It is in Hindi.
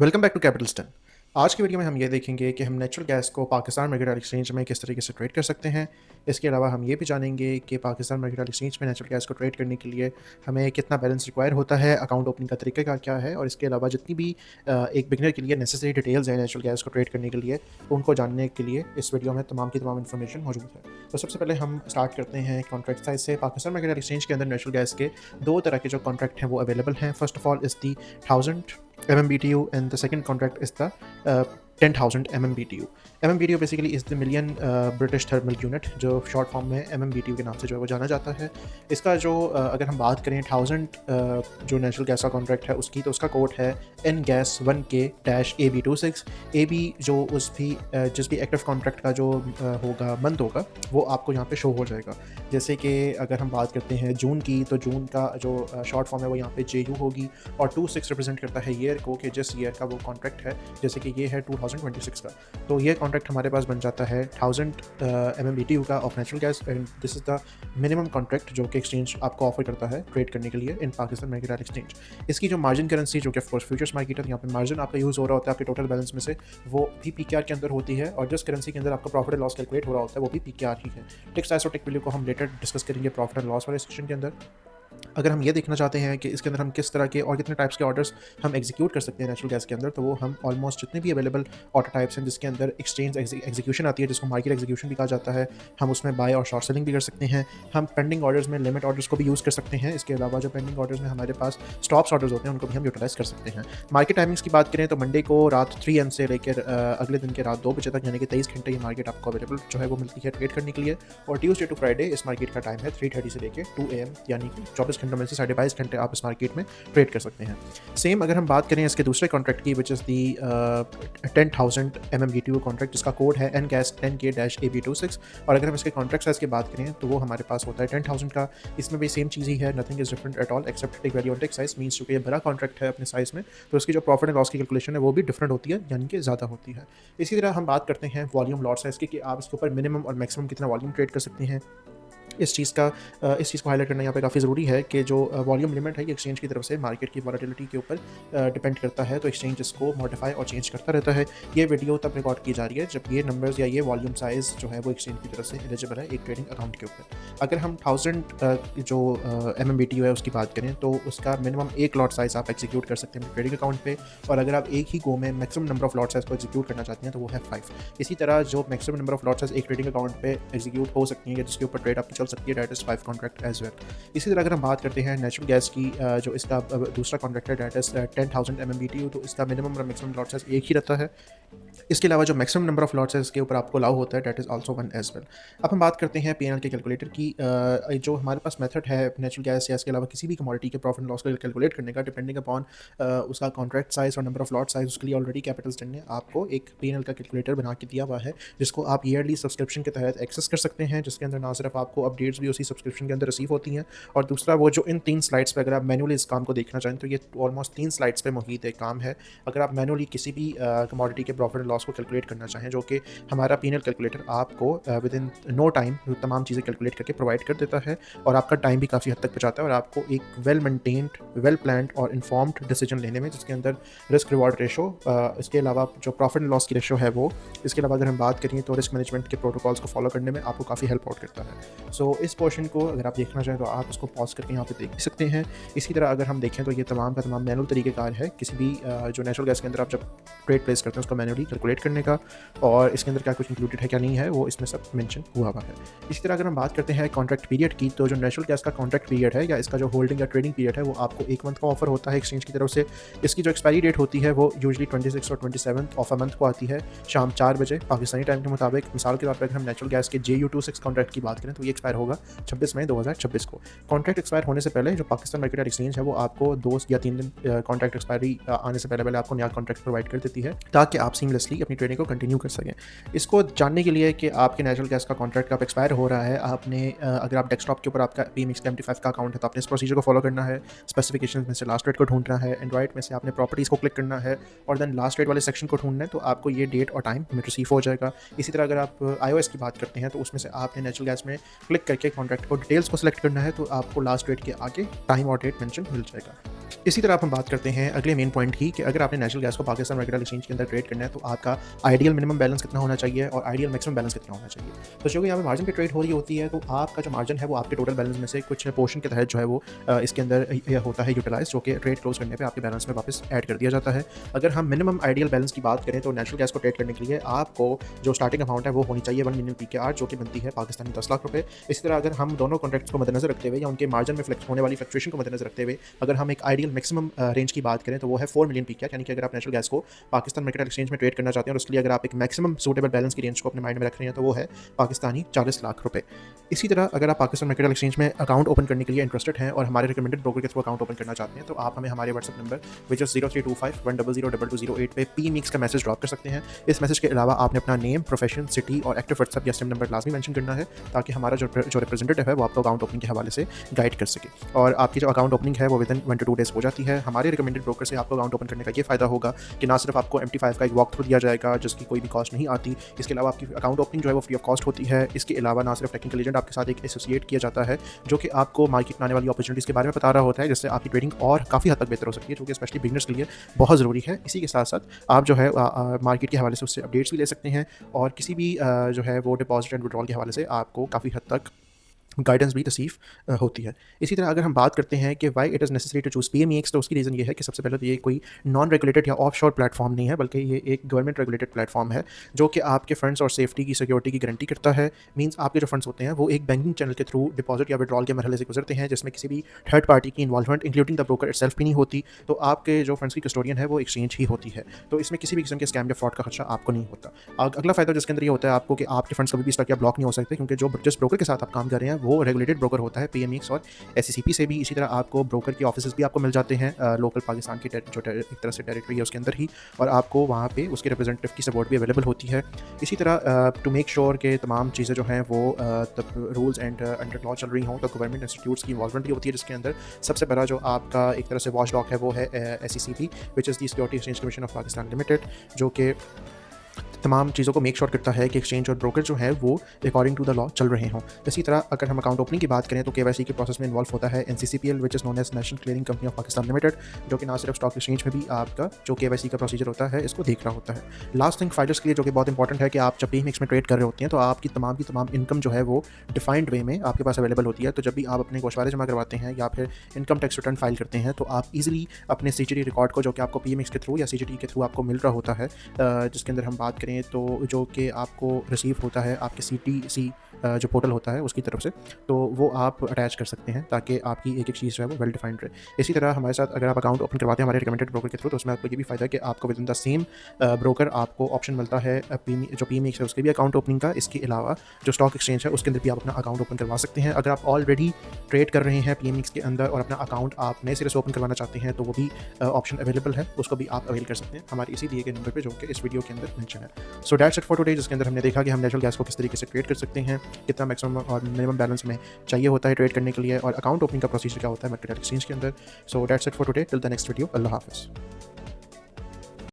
Welcome back to कैपिटलिस्टन। आज की वीडियो में हम ये देखेंगे कि हम नेचुरल गैस को पाकिस्तान मर्केंटाइल एक्सचेंज में किस तरीके से ट्रेड कर सकते हैं। इसके अलावा हम ये भी जानेंगे कि पाकिस्तान मर्केंटाइल एक्सचेंज में नेचुरल गैस को ट्रेड करने के लिए हमें कितना बैलेंस रिक्वायर होता है, अकाउंट ओपनिंग का तरीका का क्या है, और इसके अलावा जितनी भी एक बिगनर के लिए नेसेसरी डिटेल्स हैं नेचुरल गैस को ट्रेड करने के लिए, उनको जानने के लिए इस वीडियो में तमाम की तमाम इन्फॉर्मेशन मौजूद है। तो सबसे पहले हम स्टार्ट करते हैं कॉन्ट्रैक्ट साइज से। पाकिस्तान मर्केंटाइल एक्सचेंज के अंदर नेचुरल गैस के दो तरह के जो कॉन्ट्रैक्ट हैं वो अवेलेबल हैं। First of all is the 1000 MMBTU and the second contract is the 10,000 MMBTU. MMBTU basically is the million British thermal unit, जो शॉर्ट फॉर्म में MMBTU के नाम से जो है वो जाना जाता है। इसका जो अगर हम बात करें 1000 जो नेचुरल गैस का कॉन्ट्रैक्ट है उसकी, तो उसका कोड है NGAS1K-AB26। AB जो उस भी जिस भी एक्टिव कॉन्ट्रैक्ट का जो होगा मंथ होगा वो आपको यहाँ पे शो हो जाएगा। जैसे कि अगर हम बात करते हैं जून की, तो जून का जो शॉर्ट फॉर्म है वो यहाँ पे JU होगी, और 26 रिप्रेजेंट करता है ईयर को, कि जिस ईयर का वो कॉन्ट्रैक्ट है। जैसे कि ये है 2026 का, तो ये कॉन्ट्रैक्ट हमारे पास बन जाता है 1000 MMBTU का of natural gas, and this is the minimum contract जो कि एक्सचेंज आपको ऑफर करता है ट्रेड करने के लिए इन पाकिस्तान मर्केंटाइल एक्सचेंज। इसकी जो मार्जिन करेंसी, जो कि ऑफकोर्स फ्यूचर्स मार्केट है, यहाँ पे मार्जिन आपका यूज़ हो रहा होता है आपके टोटल बैलेंस में से, वो भी PKR के अंदर होती है, और जिस करेंसी के अंदर आपका प्रॉफिट एंड लॉस कैलकुलेट हो रहा होता है वो भी PKR ही है। टिक साइज और टिक वैल्यू को हम लेटर डिस्कस करेंगे प्रॉफिट एंड लॉस वाले सेक्शन के अंदर। अगर हम ये देखना चाहते हैं कि इसके अंदर हम किस तरह के और कितने टाइप्स के ऑर्डर्स हम एग्जीक्यूट कर सकते हैं नेचुरल गैस के अंदर, तो वो हम ऑलमोस्ट जितने भी अवेलेबल ऑर्डर टाइप्स हैं जिसके अंदर एक्सचेंज एग्जीक्यूशन आती है, जिसको मार्केट एग्जीक्यूशन भी कहा जाता है, हम उसमें बाय और शॉर्ट सेलिंग भी कर सकते हैं। हम पेंडिंग ऑर्डर्स में लिमिट ऑर्डर्स को भी यूज़ कर सकते हैं। इसके अलावा जो पेंडिंग ऑर्डर्स में हमारे पास स्टॉप्स ऑर्डर्स होते हैं उनको भी हम यूटिलाइज कर सकते हैं। मार्केट टाइमिंग्स की बात करें तो मंडे को रात 3 AM से लेकर अगले दिन के रात 2 बजे तक, यानी कि 23 घंटे ये मार्केट आपको अवेलेबल जो है वो मिलती है ट्रेड करने के लिए। और ट्यूसडे टू फ्राइडे इस मार्केट का टाइम है 3:30 से लेकर 2 AM, यानी कि 24 घंटों में से 22.5 घंटे आप इस मार्केट में ट्रेड कर सकते हैं। सेम अगर हम बात करें इसके दूसरे कॉन्ट्रैक्ट की, which is the 10,000 MMBTU contract, जिसका कोड है NGAS10K-AB26, और अगर हम इसके कॉन्ट्रैक्ट साइज की बात करें तो वो हमारे पास होता है 10,000 का। इसमें भी सेम चीज़ ही है, nothing is different at all except tick value on tick size. Means चूँकि ये बड़ा कॉन्ट्रैक्ट है अपने साइज में, तो इसकी जो प्रॉफिट एंड लॉस की कैलकुलेशन है वो भी डिफरेंट होती है, यानी कि ज़्यादा होती है। इसी तरह हम बात करते हैं वॉल्यूम लॉट साइज की, कि आप इसके ऊपर मिनिमम और मैक्सिमम कितना वॉल्यूम ट्रेड कर सकते हैं। इस चीज़ को हाईलाइट करना यहाँ पे काफ़ी ज़रूरी है कि जो वॉल्यूम लिमिट है ये एक्सचेंज की तरफ से मार्केट की वॉलेटिलिटी के ऊपर डिपेंड करता है, तो एक्सचेंज इसको मॉडिफाई और चेंज करता रहता है। ये वीडियो तब रिकॉर्ड की जा रही है जब ये नंबर्स या ये वॉल्यूम साइज़ जो है वो एक्सचेंज की तरफ से एलिजिबल है एक ट्रेडिंग अकाउंट के ऊपर। अगर हम 1000 जो MMBTU है उसकी बात करें तो उसका मिनिमम एक लॉट साइज़ आप एग्जीक्यूट कर सकते हैं ट्रेडिंग अकाउंट पे, और अगर आप एक ही गो में maximum number of lot size को एग्जीक्यूट करना चाहते हैं तो वो है 5। इसी तरह जो maximum number of lot size एक ट्रेडिंग अकाउंट पे एग्जीक्यूट हो सकती है या जिसके ऊपर ट्रेड आपकी चल सकती है, that is 5 contract as well. इसी तरह अगर हम बात करते हैं नेचुरल गैस की, जो इसका दूसरा कॉन्ट्रैक्ट है डेट इज़ 10,000 MMBTU, तो इसका मिनिमम और मैक्सिमम लॉट साइज एक ही रहता है। इसके अलावा जो मैक्सिमम नंबर ऑफ लॉट्स है इसके ऊपर आपको अलाउ होता है, that is also 1 as well. अब हम बात करते हैं P&L के कैलकुलेटर की। जो हमारे पास मेथड है नेचुरल गैस या इसके अलावा किसी भी कमोडिटी के प्रॉफिट एंड लॉस को कैलकुलेट करने का, डिपेंडिंग अपॉन उसका कॉन्ट्रैक्ट साइज और नंबर ऑफ लॉट साइज, उसके लिए ऑलरेडी कैपिटलिस्ट ने आपको एक P&L का कैलकुलेटर बना के दिया हुआ है, जिसको आप ईयरली सब्सक्रिप्शन के तहत एक्सेस कर सकते हैं, जिसके अंदर ना सिर्फ आपको अपडेट्स भी उसी सब्सक्रिप्शन के अंदर रिसीव होती हैं, और दूसरा वो जो इन 3 स्लाइड्स पर अगर आप मैनुअली इस काम को देखना चाहें तो ये ऑलमोस्ट 3 स्लाइड्स पर मुहित एक काम है। अगर आप मैनुअली किसी भी कमोडिटी के प्रॉफिट एंड लॉस को कैलकुलेट करना चाहें, जो कि हमारा P&L कैलकुलेटर आपको विद इन नो टाइम तमाम चीज़ें कैलकुलेट करके प्रोवाइड कर देता है, और आपका टाइम भी काफ़ी हद तक बचाता है, और आपको एक वेल मेंटेन्ड, वेल प्लान्ड और इन्फॉर्म्ड डिसीजन लेने में, जिसके अंदर रिस्क रिवॉर्ड रेशो, इसके अलावा जो प्रॉफिट एंड लॉस की रेशो है वो, इसके अलावा अगर हम बात करें तो रिस्क मैनेजमेंट के प्रोटोकॉल्स को फॉलो करने में आपको काफ़ी हेल्प आउट करता है। सो इस पोर्शन को अगर आप देखना चाहें तो आप इसको पॉज करके यहाँ पे देख भी सकते हैं। इसी तरह अगर हम देखें तो ये तमाम का तमाम मैनुअल तरीक़ेकार है किसी भी जो नेचुरल गैस के अंदर आप जब ट्रेड प्लेस करते हैं उसको मैनुअली कैलकुलेट करने का, और इसके अंदर क्या कुछ इंक्लूडेड है क्या नहीं है वो इसमें सब मेंशन हुआ है। इसी तरह अगर हम बात करते हैं कॉन्ट्रैक्ट पीरियड की, तो जो नेचुरल गैस का कॉन्ट्रैक्ट पीरियड है या इसका जो होल्डिंग या ट्रेडिंग पीरियड है वो आपको 1 मंथ का ऑफर होता है एक्सचेंज की तरफ से। इसकी जो एक्सपायरी डेट होती है वो यूजुअली 26 और 27 ऑफ अ मंथ को आती है, शाम 4 बजे पाकिस्तानी टाइम के मुताबिक। मिसाल के तौर पर अगर हम नेचुरल गैस के JU26 कॉन्ट्रैक्ट की बात करें तो ये एक्सपायर होगा 26 मई 2026 को। कॉन्ट्रैक्ट एक्सपायर होने से पहले जो पाकिस्तान मर्केंटाइल एक्सचेंज है वो आपको 2 या 3 दिन कॉन्ट्रैक्ट एक्सपायरी आने से पहले आपको नया कॉन्ट्रैक्ट प्रोवाइड कर देती है, ताकि आप सीमलेसली अपनी ट्रेडिंग को कंटिन्यू कर सकें। इसको जानने के लिए कि आपके नेचुरल गैस का कॉन्ट्रैक्ट कब एक्सपायर हो रहा है, आपने अगर आप डेस्कटॉप के ऊपर आपका PMX का MT5 का अकाउंट है तो आपने इस प्रोसीजर को फॉलो करना है। स्पेसिफिकेशन में से लास्ट रेट को ढूंढना है, एंड्रॉइड में से आपने प्रॉपर्टीज़ को क्लिक करना है, और देन लास्ट रेट वाले सेक्शन को ढूंढना है, तो आपको ये डेट और टाइम में रिसीव हो जाएगा। इसी तरह अगर आप iOS की बात करते हैं तो उसमें से आपने नेचुरल गैस में क्लिक क्लिक करके कॉन्ट्रैक्ट को डिटेल्स को सिलेक्ट करना है, तो आपको लास्ट डेट के आगे टाइम और डेट मेंशन मिल जाएगा। इसी तरह आप हम बात करते हैं अगले मेन पॉइंट की कि अगर आपने नेचुरल गैस को पाकिस्तान मर्केंटाइल एक्सचेंज के अंदर ट्रेड करना है तो आपका आइडियल मिनिमम बैलेंस कितना होना चाहिए और आइडियल मैक्सिमम बैलेंस कितना होना चाहिए। तो चूँकि यहाँ पे मार्जिन पे ट्रेड हो रही होती है, तो आपका जो मार्जिन है वो आपके टोटल बैलेंस में से कुछ पोर्शन के तहत जो है वो इसके अंदर होता है यूटिलाइज, जो कि ट्रेड क्लोज करने पर आपके बैलेंस में वापस ऐड कर दिया जाता है। अगर हम मिनिमम आइडियल बैलेंस की बात करें तो नेचुरल गैस को ट्रेड करने के लिए आपको जो स्टार्टिंग अमाउंट है वो होनी चाहिए 1 मिलियन PKR, जो कि बनती है पाकिस्तानी 10 लाख रुपये। इसी तरह अगर हम दोनों कॉन्ट्रैक्ट्स को मद्देनजर रखते हुए या उनके मार्जिन में फ्लेक्स होने वाली फ्लक्चुएशन को मद्देनजर रखते हुए अगर हम एक आइडियल मैक्सिमम रेंज की बात करें तो वो है 4 मिलियन PKR, यानी कि अगर आप नेचुरल गैस को पाकिस्तान मर्केंटाइल एक्सचेंज में ट्रेड करना चाहते हैं और उसके लिए अगर आप एक मैक्सिमम सूटेबल बैलेंस की रेंज को अपने माइंड में रख रहे हैं तो वो है पाकिस्तानी 40 लाख रुपये। इसी तरह अगर आप पाकिस्तान मर्केंटाइल एक्सचेंज में अकाउंट ओपन करने के लिए इंटरेस्टेड हैं और हमारे रिकमेंडेड ब्रोकर के थ्रू अकाउंट ओपन करना चाहते हैं तो आप हमें हमारे व्हाट्सएप नंबर विच इज़ 032510022208 पे पी मिक्स का मैसेज ड्रॉप कर सकते हैं। इस मैसेज के अलावा आपने अपना नेम, प्रोफेशन, सिटी और एक्टिव व्हाट्सएप या सिम नंबर लाजमी मेंशन करना है ताकि हमारा जो रिप्रेजेंटेटिव है वो आपको अकाउंट ओपनिंग के हवाले से गाइड कर सके। और आपकी जो अकाउंट ओपनिंग है वो विदिन 1 to 2 डेज़ हो जाती है। हमारे रिकमेंडेड ब्रोकर से आपको अकाउंट ओपन करने का ये फ़ायदा होगा कि ना सिर्फ आपको MT5 का एक वॉक थ्रू दिया जाएगा जिसकी कोई भी कॉस्ट नहीं आती, इसके अलावा आपकी अकाउंट ओपनिंग जो है वो फ्री ऑफ कॉस्ट होती है। इसके अलावा ना सिर्फ टेक्निकल एजेंट आपके साथ एक एसोसिएट किया जाता है जो कि आपको मार्केट में आने वाली अपॉर्चुनिटीज़ के बारे में बता रहा होता है, जिससे आपकी ट्रेडिंग और काफ़ी हद तक बेहतर हो सकती है, जो कि स्पेशली बिगनर्स के लिए बहुत ज़रूरी है। इसी के साथ साथ आप जो है मार्केट के हवाले से उससे अपडेट्स भी ले सकते हैं और किसी भी जो है वो डिपॉजिट एंड विड्रॉल के हवाले से आपको काफ़ी हद तक गाइडेंस भी रिसीव होती है। इसी तरह अगर हम बात करते हैं कि why it is necessary to choose PMEX, तो उसकी रीज़न ये है कि सबसे पहले तो ये कोई नॉन रेगुलेटेड या ऑफशोर प्लेटफॉर्म नहीं है, बल्कि ये एक गवर्नमेंट रेगुलेटेड प्लेटफॉर्म है जो कि आपके फंड्स और सेफ्टी की, सिक्योरिटी की गारंटी करता है। मींस आपके जो फंड्स होते हैं वो एक बैंकिंग चैनल के थ्रू डिपॉजिट या विड्रॉल के मरहले से गुजरते हैं जिसमें किसी भी थर्ड पार्टी की involvement including the broker itself भी नहीं होती। तो आपके जो फंड्स की कस्टोडियन है वो एक्सचेंज ही होती है, तो इसमें किसी भी किस्म के स्कैम या फ्रॉड का खर्चा आपको नहीं होता। अगला फ़ायदा जिसके अंदर ये होता है आपको कि आपके फंड्स कभी भी स्टक या ब्लॉक नहीं हो सकते, क्योंकि जिस ब्रोकर के साथ आप काम कर रहे हैं वो रेगुलेटेड ब्रोकर होता है PMEX और SCCP से भी। इसी तरह आपको ब्रोकर के ऑफिसेज भी आपको मिल जाते हैं लोकल पाकिस्तान की जो एक तरह से टेरिटरी है उसके अंदर ही, और आपको वहाँ पे उसके रिप्रेजेंटेटिव की सपोर्ट भी अवेलेबल होती है। इसी तरह टू मेक श्योर के तमाम चीज़ें जो हैं वो रूल्स एंड अंडर लॉ चल रही हों, तो गवर्नमेंट इंस्टीट्यूट्स की इन्वॉल्वमेंट भी होती है, जिसके अंदर सबसे बड़ा जो आपका एक तरह से वॉच डॉग है वो है SECP, which is the security exchange commission of Pakistan limited, जो कि तमाम चीज़ों को मेक श्योर करता है कि एक्सचेंज और ब्रोकर जो है वो अकॉर्डिंग टू द लॉ चल रहे हों। इसी तरह अगर हम अकाउंट ओपनिंग की बात करें तो KYC के प्रोसेस में इन्वॉल्व होता है NCCPL, which is known as national clearing company of Pakistan limited, जो कि ना सिर्फ स्टॉक एक्सचेंज में भी आपका जो KYC का प्रोसीजर होता है इसको देख रहा होता है। लास्ट थिंग फाइडर्स के लिए जो कि बहुत इंपॉर्टेंट है कि आप जब PMEX में ट्रेड कर रहे होते हैं तो आपकी तमाम इनकम जो है वो डिफाइंड वे में आपके पास अवेलेबल होती है। तो जब भी आप अपने गोशवारे जमा करवाते हैं या फिर इनकम टैक्स रिटर्न फाइल करते हैं तो आप ईजिली अपने CGT रिकॉर्ड को, जो कि आपको PMEX के थ्रू या CGT के थ्रू आपको मिल रहा होता है, जिसके अंदर हम बात करें तो जो कि आपको रिसीव होता है आपके CTC जो पोर्टल होता है उसकी तरफ से, तो वो आप अटैच कर सकते हैं ताकि आपकी एक चीज़ जो है वो वेल डिफाइंड रहे। इसी तरह हमारे साथ अगर आप अकाउंट ओपन करवाते हैं हमारे रिकमेंडेड ब्रोकर के थ्रू, तो उसमें आपको ये भी फ़ायदा है कि आपको with in the same broker आपको ऑप्शन मिलता है जो PMEX है उसके भी अकाउंट ओपनिंग का। इसके अलावा जो स्टॉक एक्सचेंज है उसके अंदर भी आप अपना अकाउंट ओपन करवा सकते हैं। अगर आप ऑलरेडी ट्रेड कर रहे हैं PMEX के अंदर और अपना अकाउंट आप नए सिरे से ओपन करवाना चाहते हैं तो वो भी ऑप्शन अवेलेबल है, उसको भी आप अवेल कर सकते हैं हमारे इसी दिए गए नंबर पर जो कि इस वीडियो के अंदर मेंशन है। सो दैट्स इट फॉर टुडे, जिसके अंदर हमने देखा कि हम नेचुरल गैस को किस तरीके से ट्रेड कर सकते हैं, कितना मैक्सिमम और मिनिमम बैलेंस में चाहिए होता है ट्रेड करने के लिए, और अकाउंट ओपनिंग का प्रोसीजर क्या होता है मार्केट एक्सचेंज के अंदर। So that's it for today, till the next video, अल्लाह हाफ़िज़।